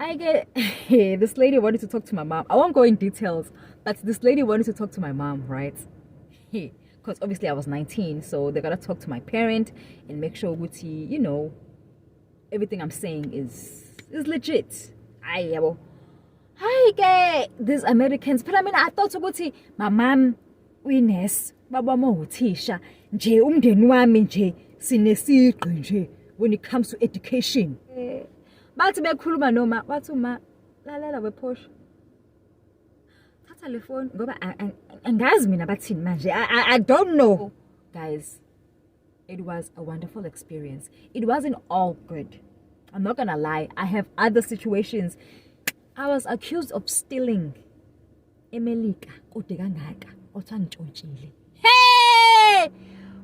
I get this lady wanted to talk to my mom. I won't go in details, but this lady wanted to talk to my mom, right? Because obviously I was 19, so they gotta talk to my parent and make sure everything I'm saying is legit. Hi, these Americans. But I mean, I thought my mom, nurse, baba uthisha, nje umndeni wami nje sinesigqi nje when it comes to education. Bathi bekhuluma noma wathi uma lalela wephosha. Thatha le phone ngoba angazi mina bathini manje. I don't know. Guys, it was a wonderful experience. It wasn't all good. I'm not gonna lie. I have other situations. I was accused of stealing emelika kude kangaka othiwa ngitshontshile. Hey!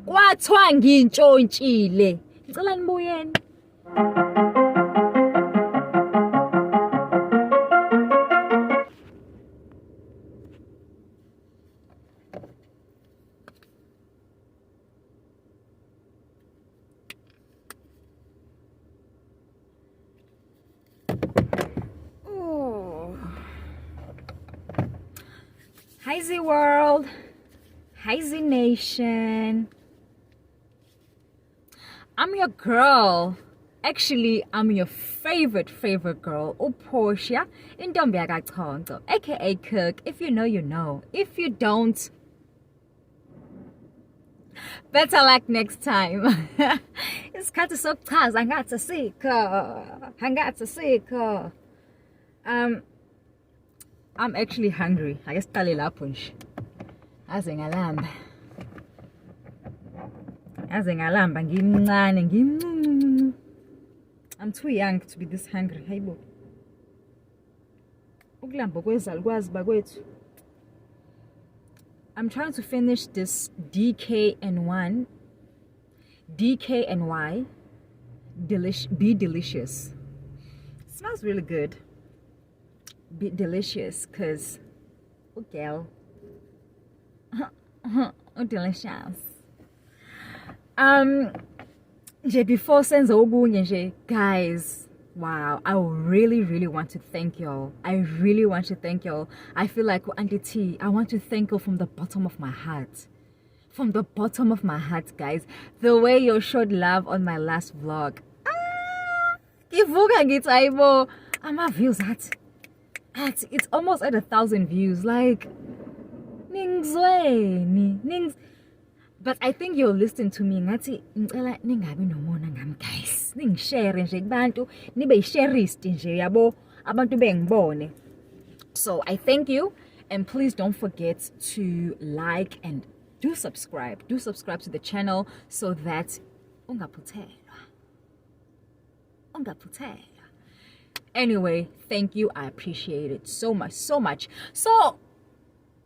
Kwathiwa ngintshontsile. Ngicela nibuyeni. Hi ZeeWorld, hi Z Nation. I'm your girl. Actually, I'm your favorite girl, Portia, Intombi yakachonto, aka Cook. If you know, you know. If you don't, better luck next time. It's kind of so tough. I got to see her. I'm actually hungry. I guess talila punch. Azingalamba ngimncane. I'm too young to be this hungry. Hayibo. Ukulamba kwezali kwazi bakwethu. I'm trying to finish this DKNY. Be delicious. It smells really good. Be delicious, cause girl, delicious. Before senza okunye nje, guys, wow, I really want to thank y'all. I really want to thank y'all. I feel like Auntie T, I want to thank you from the bottom of my heart. From the bottom of my heart, guys. The way you showed love on my last vlog. Ama views at. It's almost at 1,000 views. Like, but I think you'll listen to me. Ngathi ngicela ningabi nomona ngami guys. Ningishare nje kubantu, nibe sharist nje yabo abantu bengibone. So I thank you, and please don't forget to like and do subscribe. Do subscribe to the channel so that ungaphuthelwa. Anyway, thank you. I appreciate it so much. So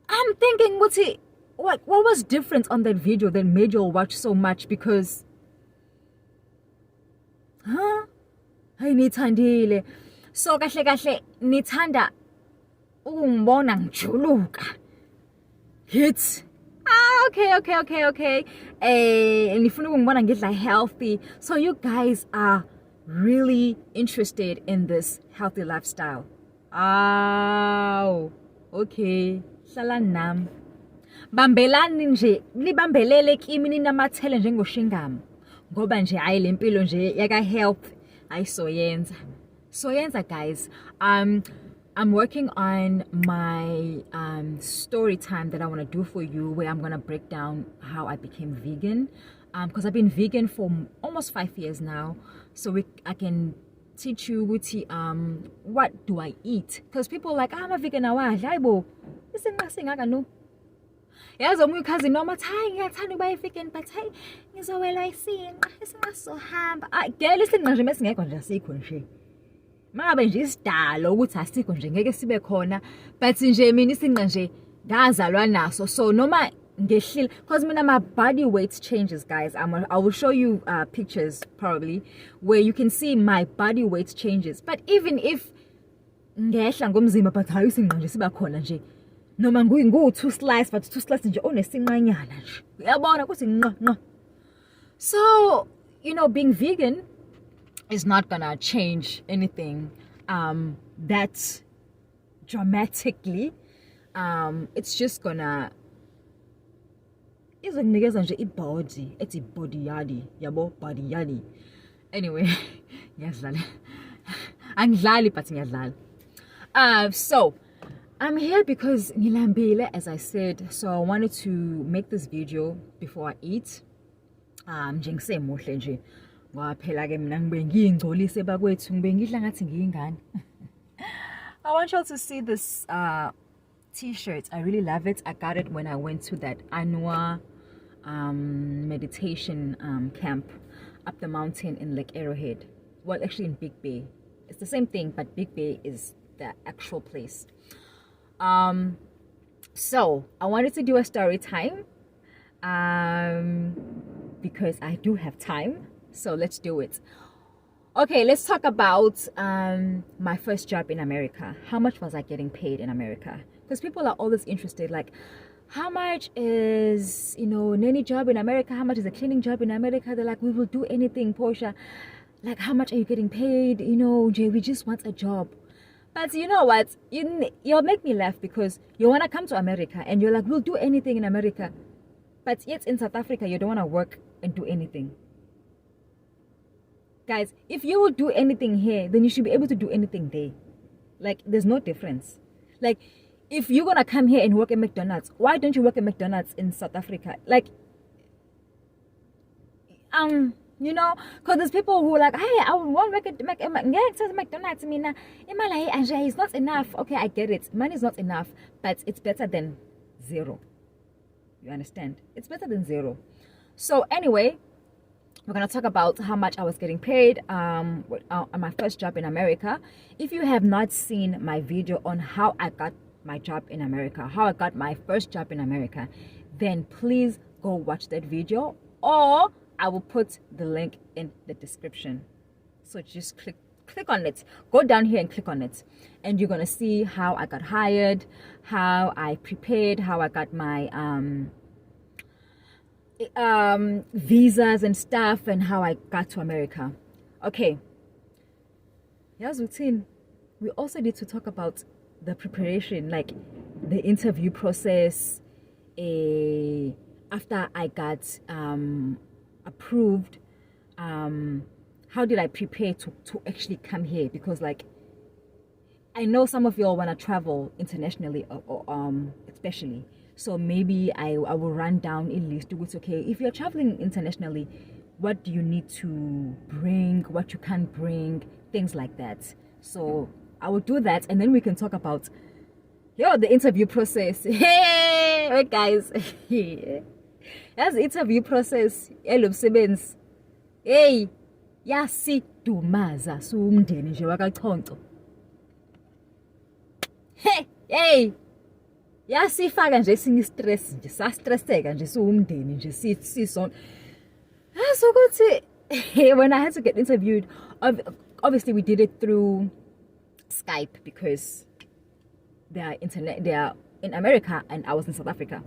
I'm thinking, what was different on that video that made you all watch so much? Because I nithandile. So kahle nithanda ukungibona ngijuluka. Hits. Okay. Nifuna ukungibona ngidla healthy. So you guys are really interested in this healthy lifestyle. Okay. Hlala nami. Bambelani nje, libambelele kimi ninamathele njengoshingam. Ngoba nje hayi lempilo nje yaka health ayisoyenza. Soyenza guys. I'm working on my story time that I want to do for you, where I'm going to break down how I became vegan. Because I've been vegan for almost 5 years now. So I can teach you what do I eat. Because people are like, I'm a vegan now. This is nothing I can know. Yazi omunye cousin noma hayi ngiyathanda ukuba vegan but hey ngizowela isinqa esingasohamba. Girl isinqa nje mesingekho nje asikho nje. Mangabe nje isidalo ukuthi asikho nje ngeke sibe khona, but nje mina isinqa nje ngazalwa naso. So noma ngehlile, because mina my body weight changes, guys. I will show you pictures probably where you can see my body weight changes. But even if ngehla ngomzimba but hayi isinqa nje siba khona nje. Noma ngu 2 slice but 2 slice nje onesinqanyana nje. Uyabona ukuthi nqa. So, being vegan is not gonna change anything. that dramatically. It's just gonna izokunikeza nje ibody ethi body yadi yabo body yadi. Anyway, ngiyadlala. Angidlali but ngiyadlala. So I'm here because ngilambile, as I said, so I wanted to make this video before I eat. Njengisemuhle nje ngoba phela ke mina ngibe ngiyingcolise bakwethu, ngibe ngidla ngathi ngiyingane. I want y'all to see this t-shirt. I really love it. I got it when I went to that annual meditation camp up the mountain in Lake Arrowhead. Well, actually in Big Bay. It's the same thing, but Big Bay is the actual place. So I wanted to do a story time because I do have time. So let's do it. Okay, let's talk about my first job in America. How much was I getting paid in America? Because people are always interested, like, how much is, nanny job in America? How much is a cleaning job in America? They're like, we will do anything, Portia. Like, how much are you getting paid? Jay, we just want a job. But you know what? You'll make me laugh because you want to come to America and you're like, we'll do anything in America. But yet in South Africa, you don't want to work and do anything. Guys, if you will do anything here, then you should be able to do anything there. Like, there's no difference. Like, if you're going to come here and work at McDonald's, why don't you work at McDonald's in South Africa? Like, because there's people who are like, hey, I want to work at McDonald's. I mean, it's not enough. Okay, I get it. Money is not enough, but it's better than zero. You understand? It's better than zero. So anyway, we're going to talk about how much I was getting paid on my first job in America. If you have not seen my video on how I got my job in America, how I got my first job in America, then please go watch that video, or I will put the link in the description. So just click on it. Go down here and click on it. And you're going to see how I got hired, how I prepared, how I got my visas and stuff, and how I got to America. Okay. Here's routine. We also need to talk about the preparation, like the interview process. After I got approved, how did I prepare to actually come here? Because like, I know some of y'all want to travel internationally, or especially, so maybe I will run down a list. It's okay, if you're traveling internationally, what do you need to bring, what you can't bring, things like that. So I will do that, and then we can talk about the interview process. Hey, wait guys. That's the interview process. Hey, yasidumaza sumndeni nje wakachonco. Hey, yasifaka nje singi stress nje, sa stresseka nje siwumndeni nje sison. So ukuthi when I had to get interviewed, obviously we did it through Skype because they are in America and I was in South Africa.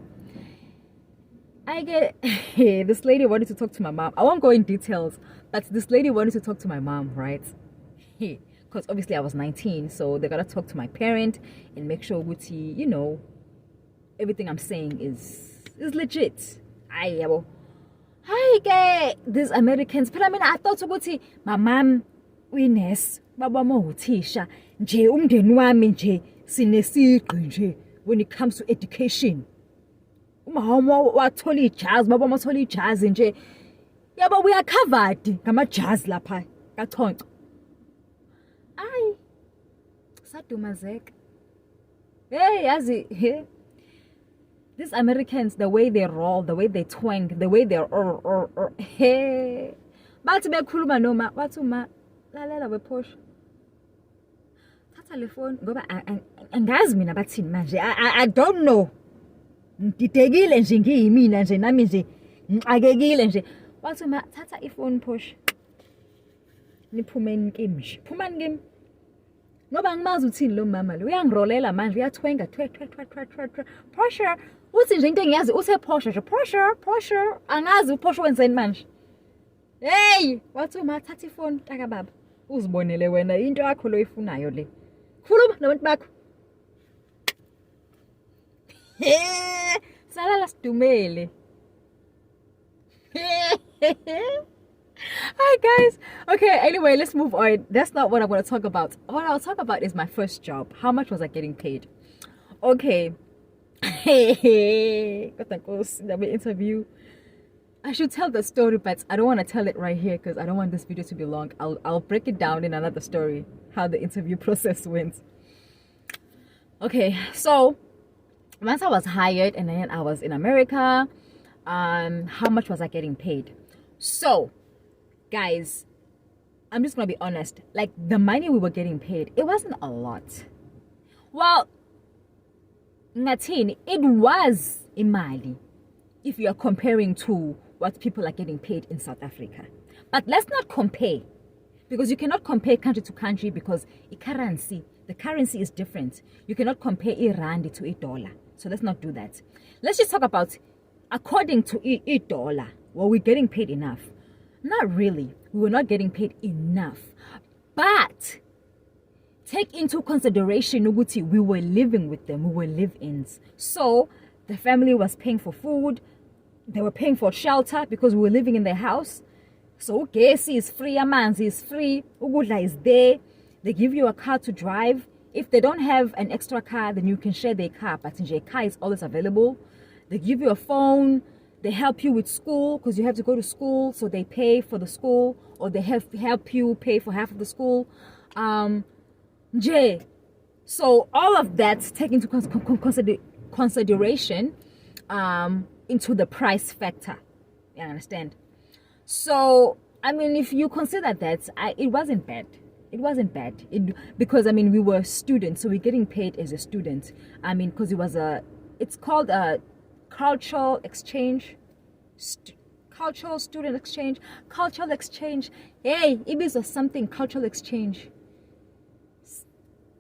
This lady wanted to talk to my mom. I won't go in details, but this lady wanted to talk to my mom, right? Because obviously I was 19, so they gotta talk to my parent and make sure everything I'm saying is legit. Hi, these Americans. But I mean, I thought my mom, nurse, baba mo uthisha, nje umndeni wami nje sinesigqi nje when it comes to education. Umama wathola ijazi, baba wathola ijazi nje. Yabo we are covered ngamajazi lapha kaChonco. Sadumazeka. Hey, yazi, these Americans, the way they roll, the way they twang, the way they're hey. Bathi bekhuluma noma bathi uma lalela wephosha. Thatha le phone ngoba angazi mina bathini manje. I don't know. Ngididekile nje ngiyimina nje nami nje ngixakekile nje. Bathi uma thatha iphone phosha. Niphumeni kimi nje. Phumani kimi. Ngoba ngimazi uthini lo mama lo uyangirolela manje uyatwenga pressure uthi nje into engiyazi uthe pressure angazi uphosha wenzeni manje. Hey wathi uma thatha iphone taka baba uzibonele wena into yakho loyifunayo le. Khuluma nabantu bakho. Salala sidumele. Hi guys. Okay, anyway, let's move on. That's not what I want to talk about. What I'll talk about is my first job. How much was I getting paid? Okay. Got the interview. I should tell the story, but I don't want to tell it right here because I don't want this video to be long. I'll break it down in another story, how the interview process went. Okay, so once I was hired and then I was in America, how much was I getting paid? So, guys, I'm just gonna be honest. Like, the money we were getting paid, it wasn't a lot. Well, ngathini, it was imali if you are comparing to what people are getting paid in South Africa. But let's not compare, because you cannot compare country to country because the currency is different. You cannot compare a rand to a dollar. So let's not do that. Let's just talk about according to a dollar. Were we getting paid enough? Not really. We were not getting paid enough. But take into consideration ukuthi we were living with them. We were live-ins. So the family was paying for food. They were paying for shelter because we were living in their house. So gesi is free, amanzi is free, ukudla is there. They give you a car to drive. If they don't have an extra car, then you can share their car. But a car is always available. They give you a phone. They help you with school because you have to go to school. So they pay for the school, or they help you pay for half of the school. So all of that take into consideration into the price factor. You understand? So, I mean, if you consider that, it wasn't bad. It wasn't bad. Because, I mean, we were students, so we're getting paid as a student. I mean, because it's called a cultural exchange. Cultural student exchange. Cultural exchange. Hey, it is something, cultural exchange.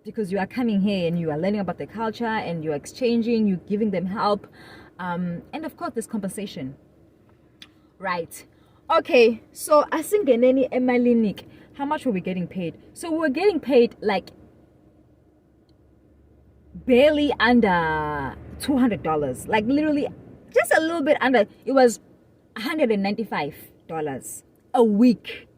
Because you are coming here and you are learning about the culture and you are exchanging, you're giving them help. And of course, there's compensation. Right. Okay, so asingeneni emalinik. How much were we getting paid? So we were getting paid like barely under $200. Like literally just a little bit under. It was $195 a week.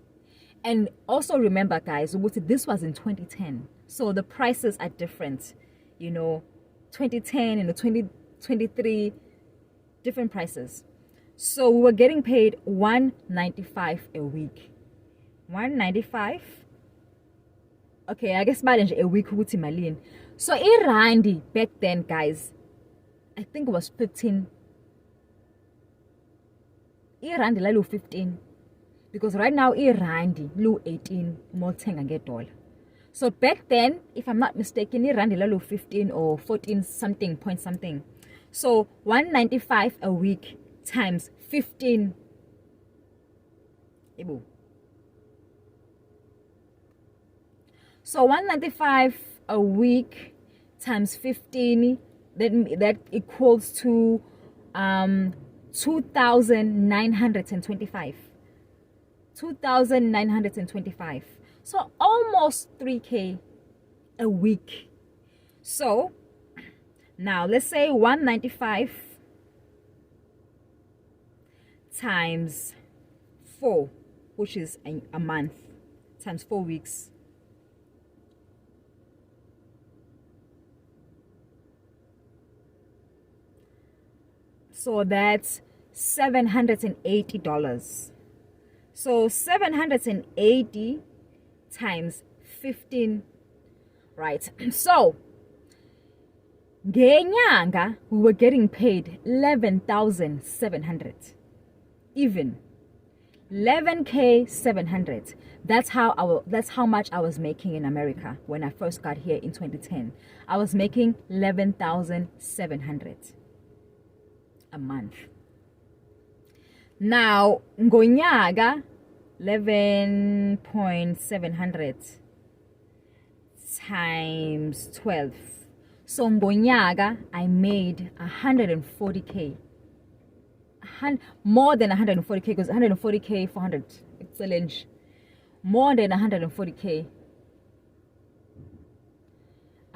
And also remember, guys, this was in 2010. So the prices are different. You know, 2010 and the 2023, different prices. So we were getting paid $195 a week. $195. Okay, I guess a week ukuthi malini. So irandi back then, guys, I think it was 15. Irandi la 15. Because right now irandi lu 18 more thenga $1. So back then, if I'm not mistaken, irandi la lu 15 or 14 something point something. So $195 a week times 15. So $195 a week times 15, that equals to 2,925. 2,925. So almost 3K a week. So now let's say 195 times 4, which is a month, times 4 weeks. So that's $780. So 780 times 15, right? So ngenyanga we were getting paid 11,700. Even 11,700. That's how much I was making in America when I first got here in 2010. I was making 11,700 a month. Now ngonyaka 11,700 times 12. So ngonyaka I made 140K. More than 140K, because 140K 400 excellent. more than 140K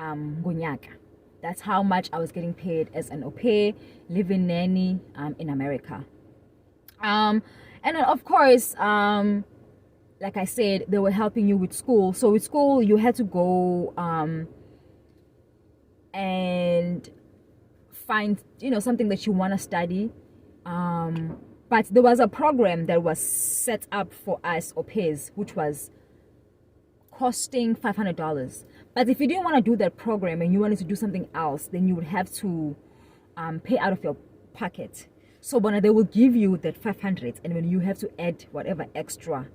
ngonyaka. That's how much I was getting paid as an au pair, living nanny in America. And then of course, like I said, they were helping you with school. So with school, you had to go and find, something that you want to study. But there was a program that was set up for us au pairs, which was costing $500. But if you didn't want to do that program and you wanted to do something else, then you would have to pay out of your pocket. So they will give you that 500, and then you have to add whatever extra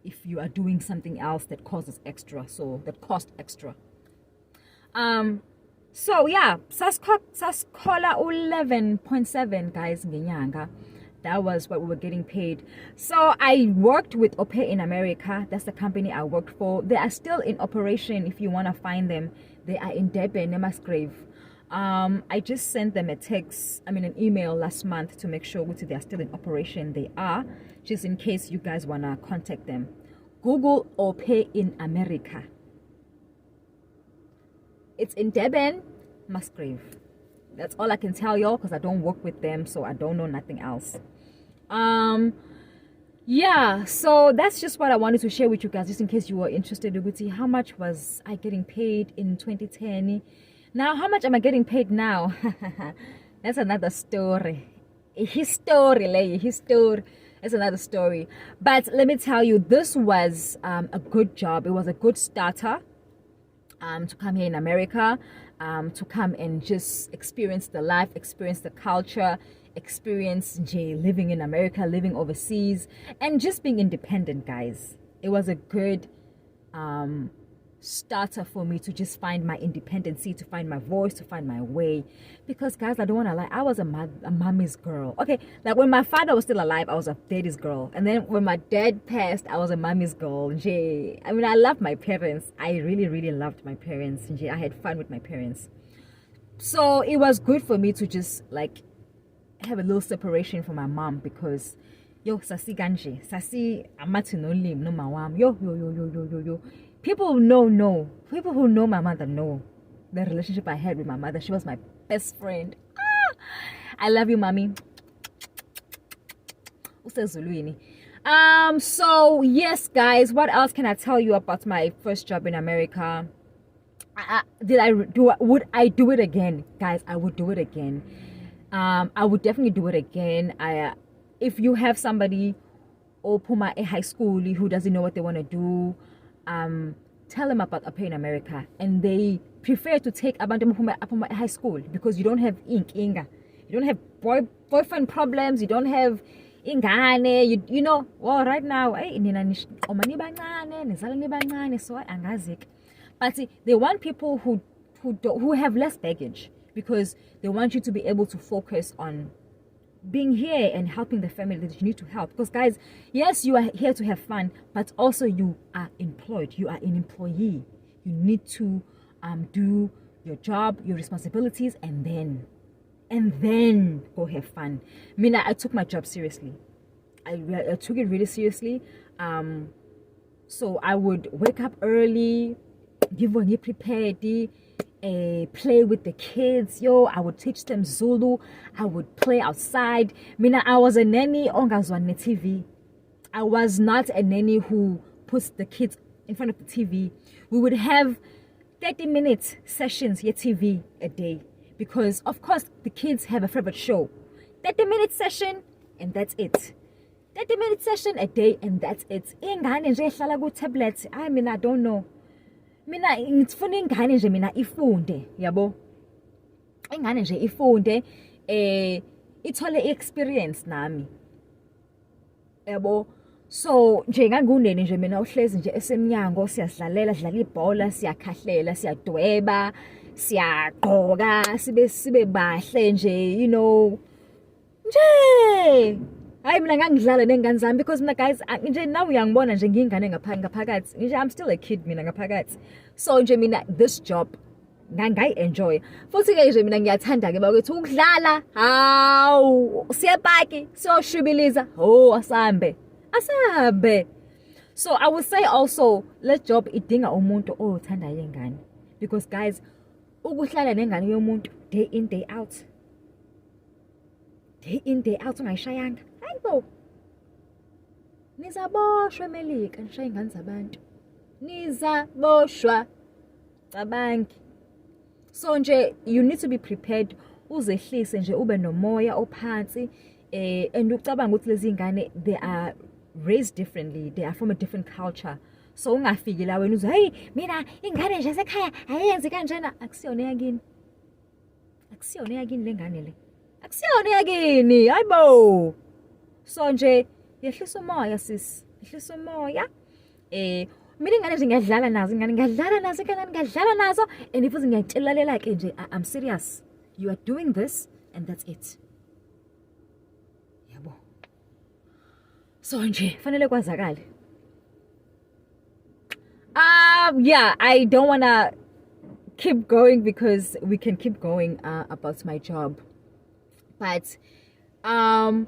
if you are doing something else that costs extra. So yeah, saskola 11.7 guys ngenyanga. That was what we were getting paid. So I worked with au pair in America. That's the company I worked for. They are still in operation if you want to find them. They are in Durban, Nemasgrave. I just sent them an email last month to make sure they are still in operation. They are, just in case you guys want to contact them. Google au pair in America. It's in Durban, Musgrave. That's all I can tell y'all because I don't work with them, so I don't know nothing else. Yeah, so that's just what I wanted to share with you guys, just in case you were interested. How much was I getting paid in 2010? Now, how much am I getting paid now? That's another story. History. It's another story. But let me tell you, this was a good job. It was a good starter to come here in America, to come and just experience the life, experience the culture, experience living in America, living overseas, and just being independent, guys. It was a good starter for me to just find my independency, to find my voice, to find my way. Because guys, I don't want to lie, I was a mommy's girl. Okay, like when my father was still alive, I was a daddy's girl, and then when my dad passed, I was a mommy's girl. I loved my parents. I really loved my parents. I had fun with my parents. So it was good for me to just like have a little separation from my mom, because sasi kanje, sasi amathi no lim no mawam, yo. People know. People who know my mother know the relationship I had with my mother. She was my best friend. I love you, mommy. So yes, guys, what else can I tell you about my first job in America? Would I do it again? Guys, I would do it again. I would definitely do it again. If you have somebody or Puma a high school who doesn't know what they want to do, tell them about au pair in America, and they prefer to take abantu Puma high school because you don't have inga, you don't have boyfriend problems, you don't have ingane, you know. Well, right now, but see, they want people who have less baggage, because they want you to be able to focus on being here and helping the family that you need to help. Because guys, yes, you are here to have fun, but also you are employed. You are an employee. You need to do your job, your responsibilities, and then go have fun. I took my job seriously. I took it really seriously. So I would wake up early, give one prepared, play with the kids. I would teach them Zulu. I would play outside. I was a nanny on TV. I was not a nanny who puts the kids in front of the TV. We would have 30-minute sessions here TV a day, because of course the kids have a favorite show. 30-minute session and that's it. 30-minute session a day and that's it. Tablets. I don't know. Ngifuna ingane nje ifunde, yabo. Ingane nje ifunde, ithole experience nami, yabo. So njenganguneni nje uhlezi nje esemnyango, siyadlalela, sidlala ibhola, siyakhahlela, siyadweba, siyagqoka, sibe bahle nje, nje. Hayi mina ngangidlala nengane zami, because guys, nje now uyangibona nje ngiyingane ngaphakathi. Nje I'm still a kid mina ngaphakathi. So nje this job ngangayi-enjoy. Futhi ke nje mina ngiyathanda ke bakwethu ukudlala. Hawu, siyepaki, siyoshubiliza. Asambe. So I would say also, le job idinga umuntu othandayo ingane, because guys, ukuhlala nengane yomuntu day in day out ungayishayanga, hayibo, nizaboshwa emelika nishaye ingane zabantu, nizaboshwa cabangi. So nje you need to be prepared, uzehlise nje ube nomoya ophansi, and ucabanga ukuthi lezi ngane they are raised differently, they are from a different culture. So ungafiki la wena uze hey mina ingane nje sekhaya ayenzi kanjena, akusiyona yakini lengane le, akusiyona yakini, hayibo. So nje yehlisa umoya sis, yehlisa umoya. Mina ingane nje ngiyadlala nazo, ngadlala nazo, and if ngiyatshelalela ke nje I'm serious, you are doing this and that's it. Yabo. So nje fanele kwazakale. Yeah, I don't want to keep going because we can keep going about my job. But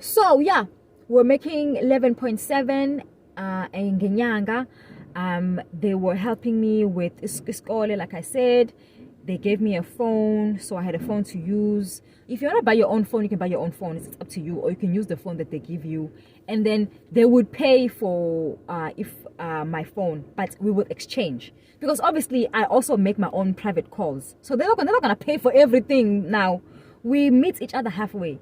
so yeah, we're making 11.7 ngenyanga. They were helping me with iskole, like I said. They gave me a phone, so I had a phone to use. If you want to buy your own phone, you can buy your own phone. It's up to you, or you can use the phone that they give you. And then they would pay for my phone, but we would exchange, because obviously I also make my own private calls. So they're not gonna pay for everything now. We meet each other halfway,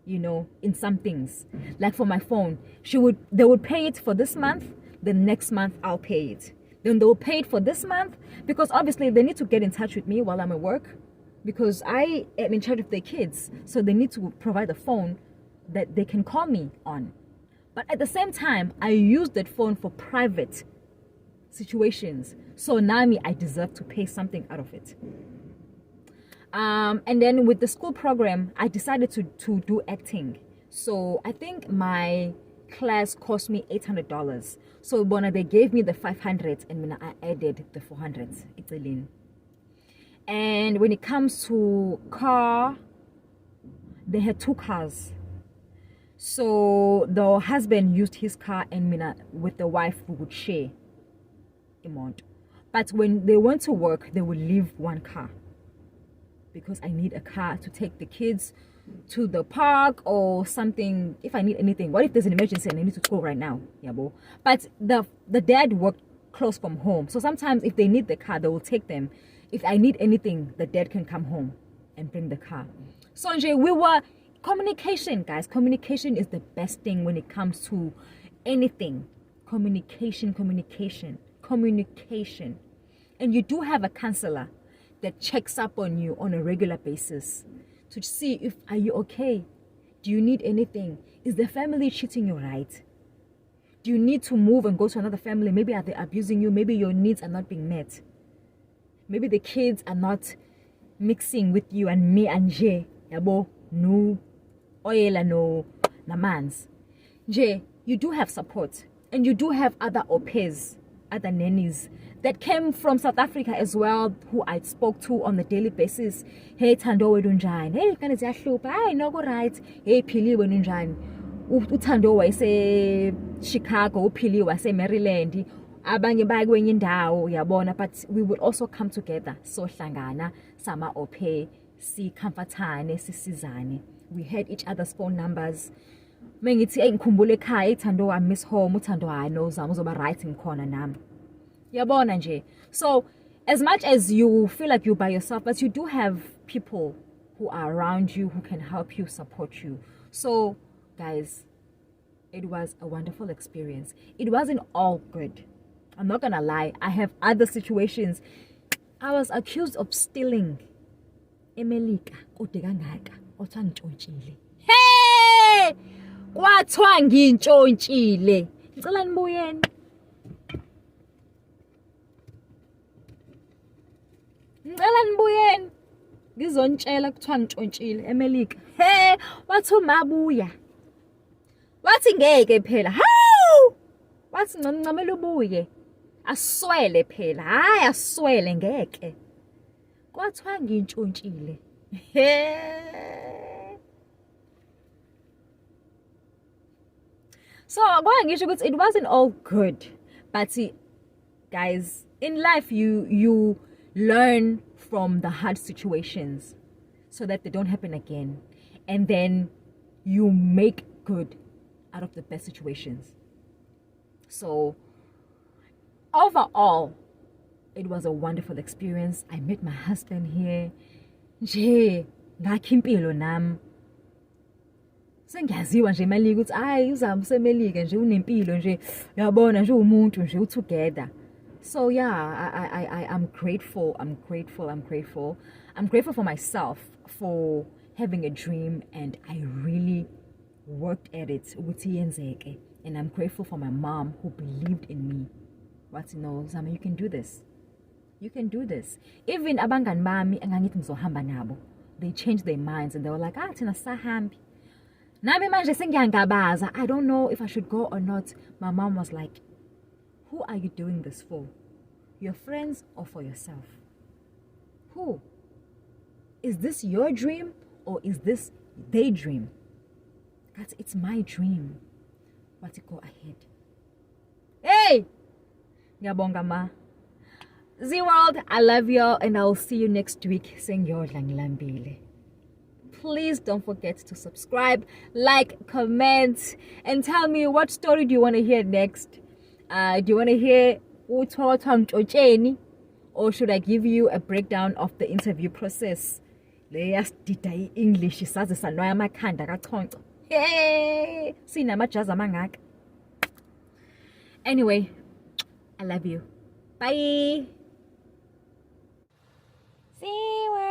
you know, in some things. Like for my phone, they would pay it for this month. The next month I'll pay it. Then they'll pay it for this month, because obviously they need to get in touch with me while I'm at work, because I am in charge of their kids. So they need to provide a phone that they can call me on. But at the same time, I use that phone for private situations. So now I deserve to pay something out of it. And then with the school program, I decided to do acting. So I think my class cost me $800. So when they gave me the 500, and I added the 400. It's a lean. And when it comes to car, they had 2 cars. So the husband used his car, and with the wife we would share amount. But when they went to work, they would leave 1 car, because I need a car to take the kids to the park or something. If I need anything, what if there's an emergency and I need to go right now? Yeah, bo. But the dad worked close from home, so sometimes if they need the car, they will take them. If I need anything, the dad can come home and bring the car. So we were communication, guys. Communication is the best thing when it comes to anything. Communication. And you do have a counselor that checks up on you on a regular basis to see if are you okay? Do you need anything? Is the family treating you right? Do you need to move and go to another family? Maybe are they abusing you? Maybe your needs are not being met. Maybe the kids are not mixing with you and me and Jay. Yabo, no oil, no namans. Jay, you do have support, and you do have other au pairs, other nannies that came from South Africa as well, who I spoke to on a daily basis. Hey, Thando wedunjani? Hey, kana ziyahlupa. Hayi noko right. Hey, Philiwe wenunjani? Uthando wayese Chicago, uPhiliwe wase Maryland. Abanye baya kwenye indawo, yabona. But we would also come together. So hlangana sama au pair, si comfortane, sisizane. We had each other's phone numbers. Mengithi ngikhumbule ekhaya Thando I miss home, uThando hayi no zama uzoba right ngikhona nami. Yabona nje. So as much as you feel like you're by yourself, but you do have people who are around you who can help you, support you. So guys, it was a wonderful experience. It wasn't all good, I'm not gonna lie. I have other situations. I was accused of stealing emelika kodwa kangaka othwa ngitshontshile. Hey, kwathwa ngitshontshile. Ngicela nibuyeni. Ngicela nibuyeni ngizontshela kuthiwa ngitshontshile emelika. He, wathi umabuya, wathi ngeke phela. Hawu, wathi ngincamela ubuye aswele phela. Hayi aswele ngeke, kwathiwa ngitshontshile. He. So it wasn't all good, but see, guys, in life you learn from the hard situations so that they don't happen again, and then you make good out of the best situations. So overall, it was a wonderful experience. I met my husband here. Nje ngakho impilo nami sengiyaziwa nje emelika ukuthi hayi uzama usemelika nje unempilo nje uyabona nje umuntu nje together. So yeah, I'm grateful. I'm grateful for myself for having a dream, and I really worked at it ukuthi yenzeke. And I'm grateful for my mom who believed in me. What Zama, you can do this. You can do this. Even abangani bami engangithi ngizohamba nabo, they changed their minds and they were like, thina sahambi. Nami manje sengiyangabaza. I don't know if I should go or not. My mom was like, who are you doing this for? Your friends or for yourself? Who? Is this your dream or is this their dream? Because it's my dream. But go ahead. Hey! Ngiyabonga ma. ZeeWorld, I love y'all and I'll see you next week. Sengiyodla ngilambile. Please don't forget to subscribe, like, comment, and tell me what story do you want to hear next. Do you want to hear Ucheni, or should I give you a breakdown of the interview process? English isaze sanoya amakhanda kachonco. Hey, sinamajazi amangaka. Anyway, I love you. Bye. ZeeWorld.